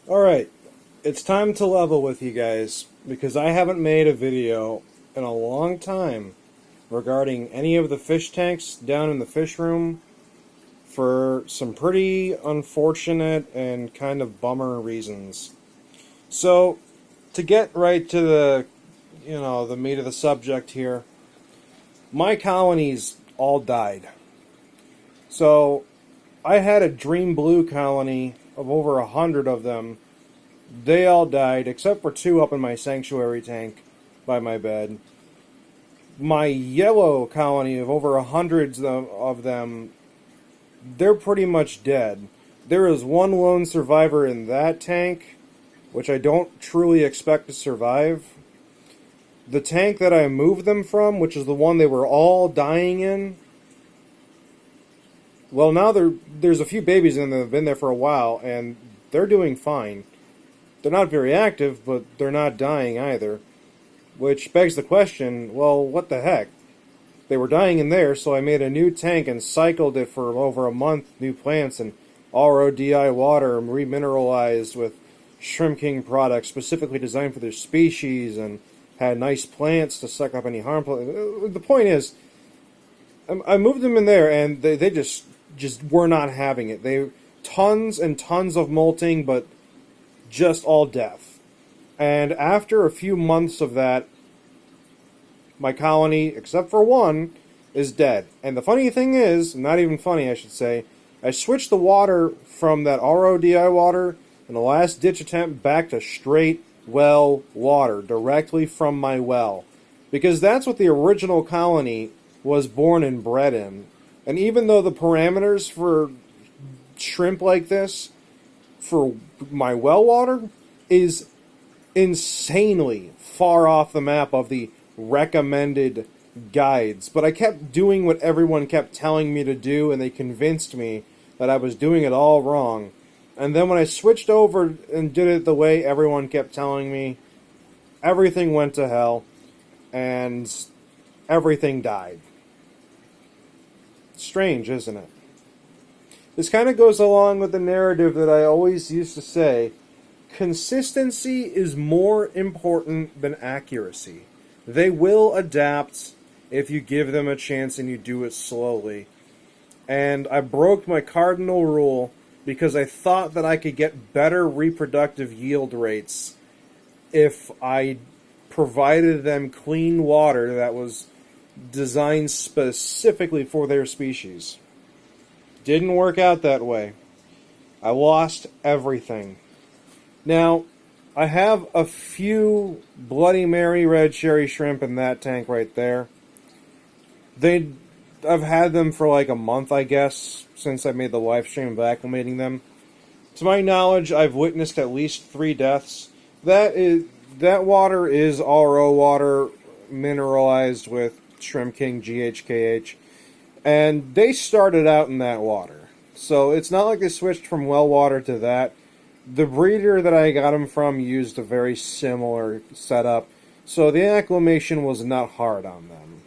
Alright, it's time to level with you guys, because I haven't made a video in a long time regarding any of the fish tanks down in the fish room for some pretty unfortunate and kind of bummer reasons. So, to get right to the meat of the subject here, my colonies all died. So, I had a Dream Blue colony of over 100 of them. They all died, except for two up in my sanctuary tank by my bed. My yellow colony of over 100 of them, they're pretty much dead. There is one lone survivor in that tank, which I don't truly expect to survive. The tank that I moved them from, which is the one they were all dying in, well, now there's a few babies in there that have been there for a while, and they're doing fine. They're not very active, but they're not dying either. Which begs the question, well, what the heck? They were dying in there, so I made a new tank and cycled it for over a month, new plants, and RODI water remineralized with Shrimp King products specifically designed for their species, and had nice plants to suck up any harmful... The point is, I moved them in there, and they just were not having it. They tons and tons of molting, but just all death. And after a few months of that, my colony, except for one, is dead. And the funny thing is, not even funny I should say, I switched the water from that RODI water in the last ditch attempt back to straight well water, directly from my well. Because that's what the original colony was born and bred in. And even though the parameters for shrimp like this, for my well water, is insanely far off the map of the recommended guides. But I kept doing what everyone kept telling me to do, and they convinced me that I was doing it all wrong. And then when I switched over and did it the way everyone kept telling me, everything went to hell, and everything died. Strange, isn't it? This kind of goes along with the narrative that I always used to say. Consistency is more important than accuracy. They will adapt if you give them a chance and you do it slowly. And I broke my cardinal rule because I thought that I could get better reproductive yield rates if I provided them clean water that was designed specifically for their species. Didn't work out that way. I lost everything. Now, I have a few Bloody Mary red cherry shrimp in that tank right there. I've had them for like a month, I guess, since I made the live stream of acclimating them. To my knowledge, I've witnessed at least 3 deaths. That water is RO water mineralized with Shrimp King GHKH, and they started out in that water. So it's not like they switched from well water to that. The breeder that I got them from used a very similar setup, so the acclimation was not hard on them.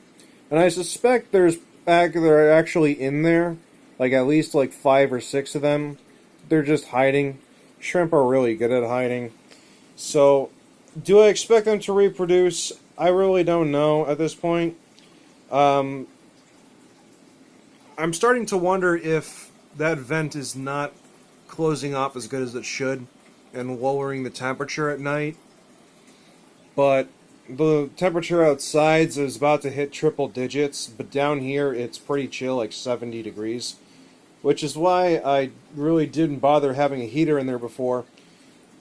And I suspect they're actually in there, like at least like 5 or 6 of them. They're just hiding. Shrimp are really good at hiding. So, do I expect them to reproduce? I really don't know at this point. I'm starting to wonder if that vent is not closing off as good as it should and lowering the temperature at night. But the temperature outside is about to hit triple digits, but down here it's pretty chill, like 70 degrees. Which is why I really didn't bother having a heater in there before.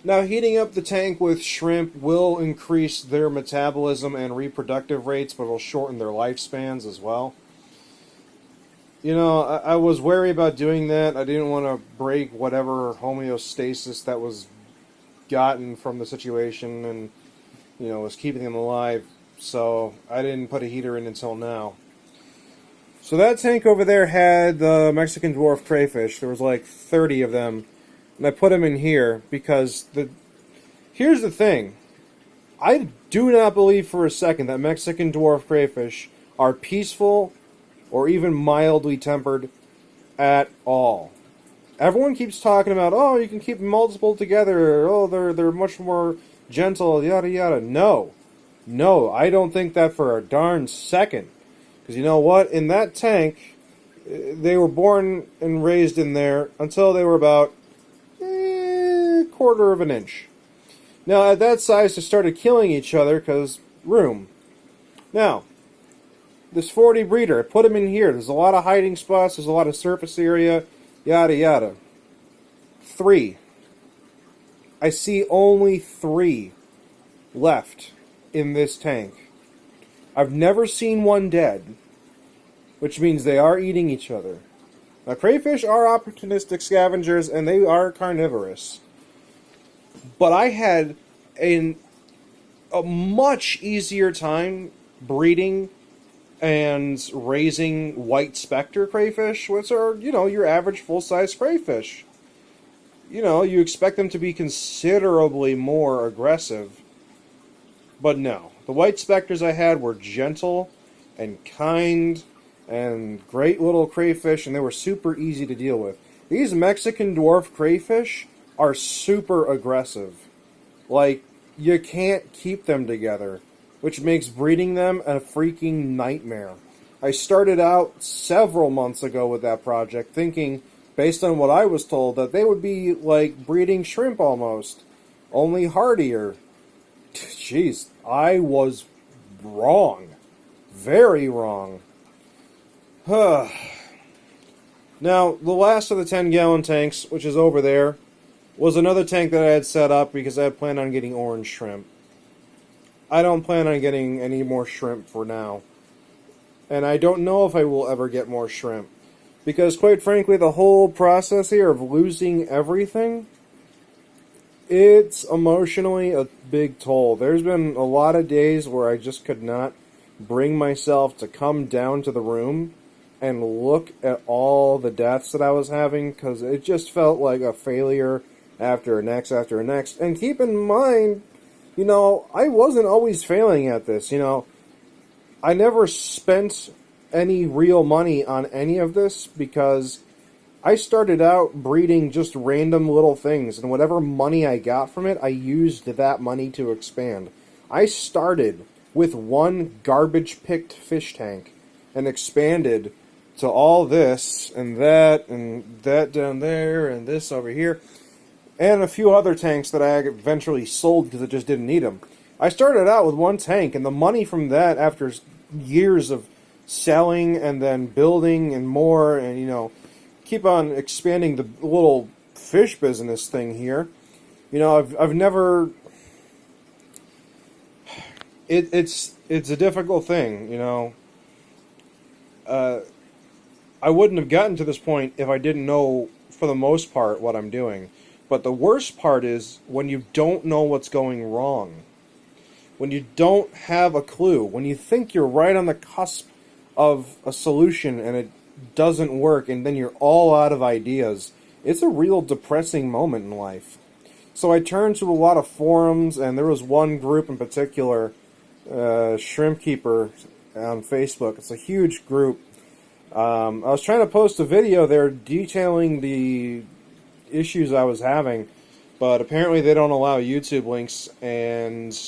Now, heating up the tank with shrimp will increase their metabolism and reproductive rates, but it'll shorten their lifespans as well. You know, I was wary about doing that. I didn't want to break whatever homeostasis that was gotten from the situation and, you know, was keeping them alive. So I didn't put a heater in until now. So that tank over there had the Mexican dwarf crayfish. There was like 30 of them. And I put them in here because here's the thing. I do not believe for a second that Mexican dwarf crayfish are peaceful or even mildly tempered at all. everyone keeps talking about, oh, you can keep multiple together, oh, they're much more gentle, yada yada. No. No, I don't think that for a darn second. Because you know what? In that tank, they were born and raised in there until they were about quarter of an inch. Now, at that size, they started killing each other because room. Now, this 40 breeder, I put him in here. There's a lot of hiding spots. There's a lot of surface area, yada yada. 3. I see only 3 left in this tank. I've never seen one dead, which means they are eating each other. Now, crayfish are opportunistic scavengers, and they are carnivorous. But I had a much easier time breeding and raising white specter crayfish, which are, your average full-size crayfish. You expect them to be considerably more aggressive. But no. The white specters I had were gentle and kind and great little crayfish, and they were super easy to deal with. These Mexican dwarf crayfish are super aggressive. Like, you can't keep them together, which makes breeding them a freaking nightmare. I started out several months ago with that project thinking, based on what I was told, that they would be like breeding shrimp almost, only hardier. Jeez, I was wrong. Very wrong. Now, the last of the 10-gallon tanks, which is over there, was another tank that I had set up because I had planned on getting orange shrimp. I don't plan on getting any more shrimp for now. And I don't know if I will ever get more shrimp. Because, quite frankly, the whole process here of losing everything, it's emotionally a big toll. There's been a lot of days where I just could not bring myself to come down to the room and look at all the deaths that I was having, because it just felt like a failure after next after next. And keep in mind, I wasn't always failing at this. I never spent any real money on any of this because I started out breeding just random little things, and whatever money I got from it, I used that money to expand. I started with one garbage-picked fish tank and expanded to all this and that down there and this over here and a few other tanks that I eventually sold because I just didn't need them. I started out with one tank, and the money from that, after years of selling and then building and more, and keep on expanding the little fish business thing here. I've never. It's a difficult thing, I wouldn't have gotten to this point if I didn't know, for the most part, what I'm doing. But the worst part is when you don't know what's going wrong. When you don't have a clue. When you think you're right on the cusp of a solution and it doesn't work, and then you're all out of ideas. It's a real depressing moment in life. So I turned to a lot of forums, and there was one group in particular, Shrimp Keeper on Facebook. It's a huge group. I was trying to post a video there detailing the issues I was having, but apparently they don't allow YouTube links, and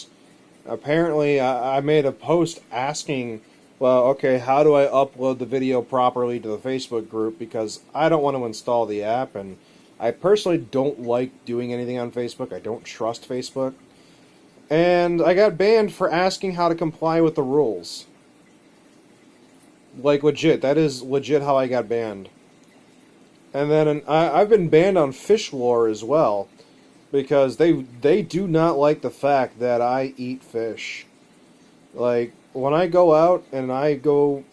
apparently I made a post asking, well, okay, how do I upload the video properly to the Facebook group, because I don't want to install the app, and I personally don't like doing anything on Facebook. I don't trust Facebook. And I got banned for asking how to comply with the rules. Like, legit. That is legit how I got banned. And then I've been banned on Fish Lore as well, because they do not like the fact that I eat fish. Like, when I go out and I go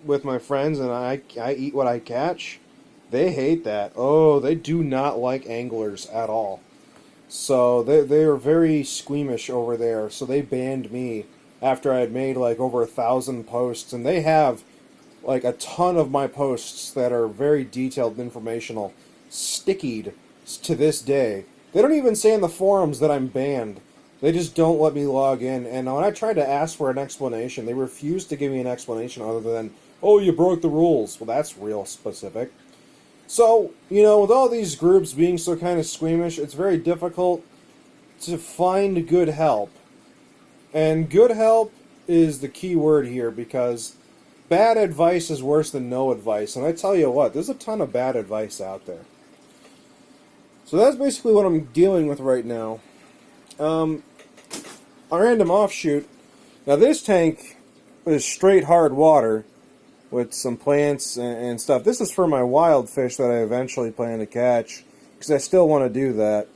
with my friends and I eat what I catch, they hate that. Oh, they do not like anglers at all. So they are very squeamish over there. So they banned me after I had made like over 1,000 posts, and they have like a ton of my posts that are very detailed and informational stickied to this day. They don't even say in the forums that I'm banned. They just don't let me log in. And when I tried to ask for an explanation, they refused to give me an explanation other than, oh, you broke the rules. Well, that's real specific. So, with all these groups being so kind of squeamish, it's very difficult to find good help. And good help is the key word here, because bad advice is worse than no advice. And I tell you what, there's a ton of bad advice out there. So that's basically what I'm dealing with right now. A random offshoot. Now this tank is straight hard water with some plants and stuff. This is for my wild fish that I eventually plan to catch, because I still want to do that.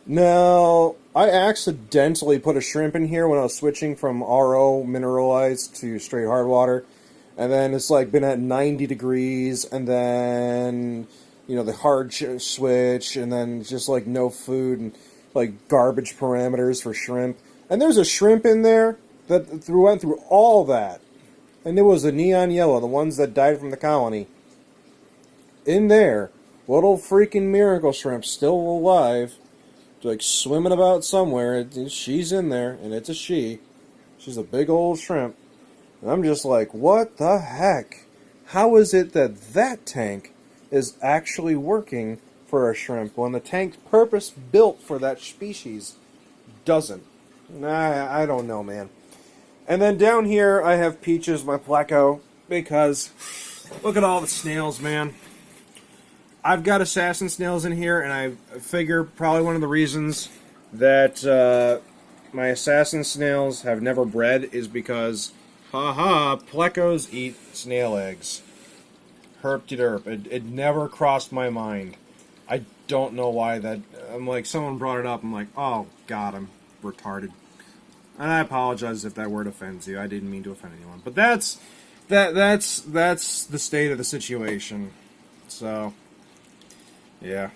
Now, I accidentally put a shrimp in here when I was switching from RO mineralized to straight hard water, and then it's like been at 90 degrees, and then the hard switch, and then just like no food and like garbage parameters for shrimp. And there's a shrimp in there that went through all that. And it was a neon yellow, the ones that died from the colony. In there, little freaking miracle shrimp, still alive, like swimming about somewhere. She's in there, and it's a she. She's a big old shrimp. And I'm just like, what the heck? How is it that that tank is actually working for a shrimp when the tank purpose built for that species doesn't? I don't know, man. And then down here, I have Peaches, my pleco, because look at all the snails, man. I've got assassin snails in here, and I figure probably one of the reasons that my assassin snails have never bred is because, plecos eat snail eggs. Herp-de-derp. It never crossed my mind. I don't know why that. I'm like, someone brought it up. I'm like, oh, God, I'm retarded. And I apologize if that word offends you. I didn't mean to offend anyone. But that's the state of the situation. So, yeah.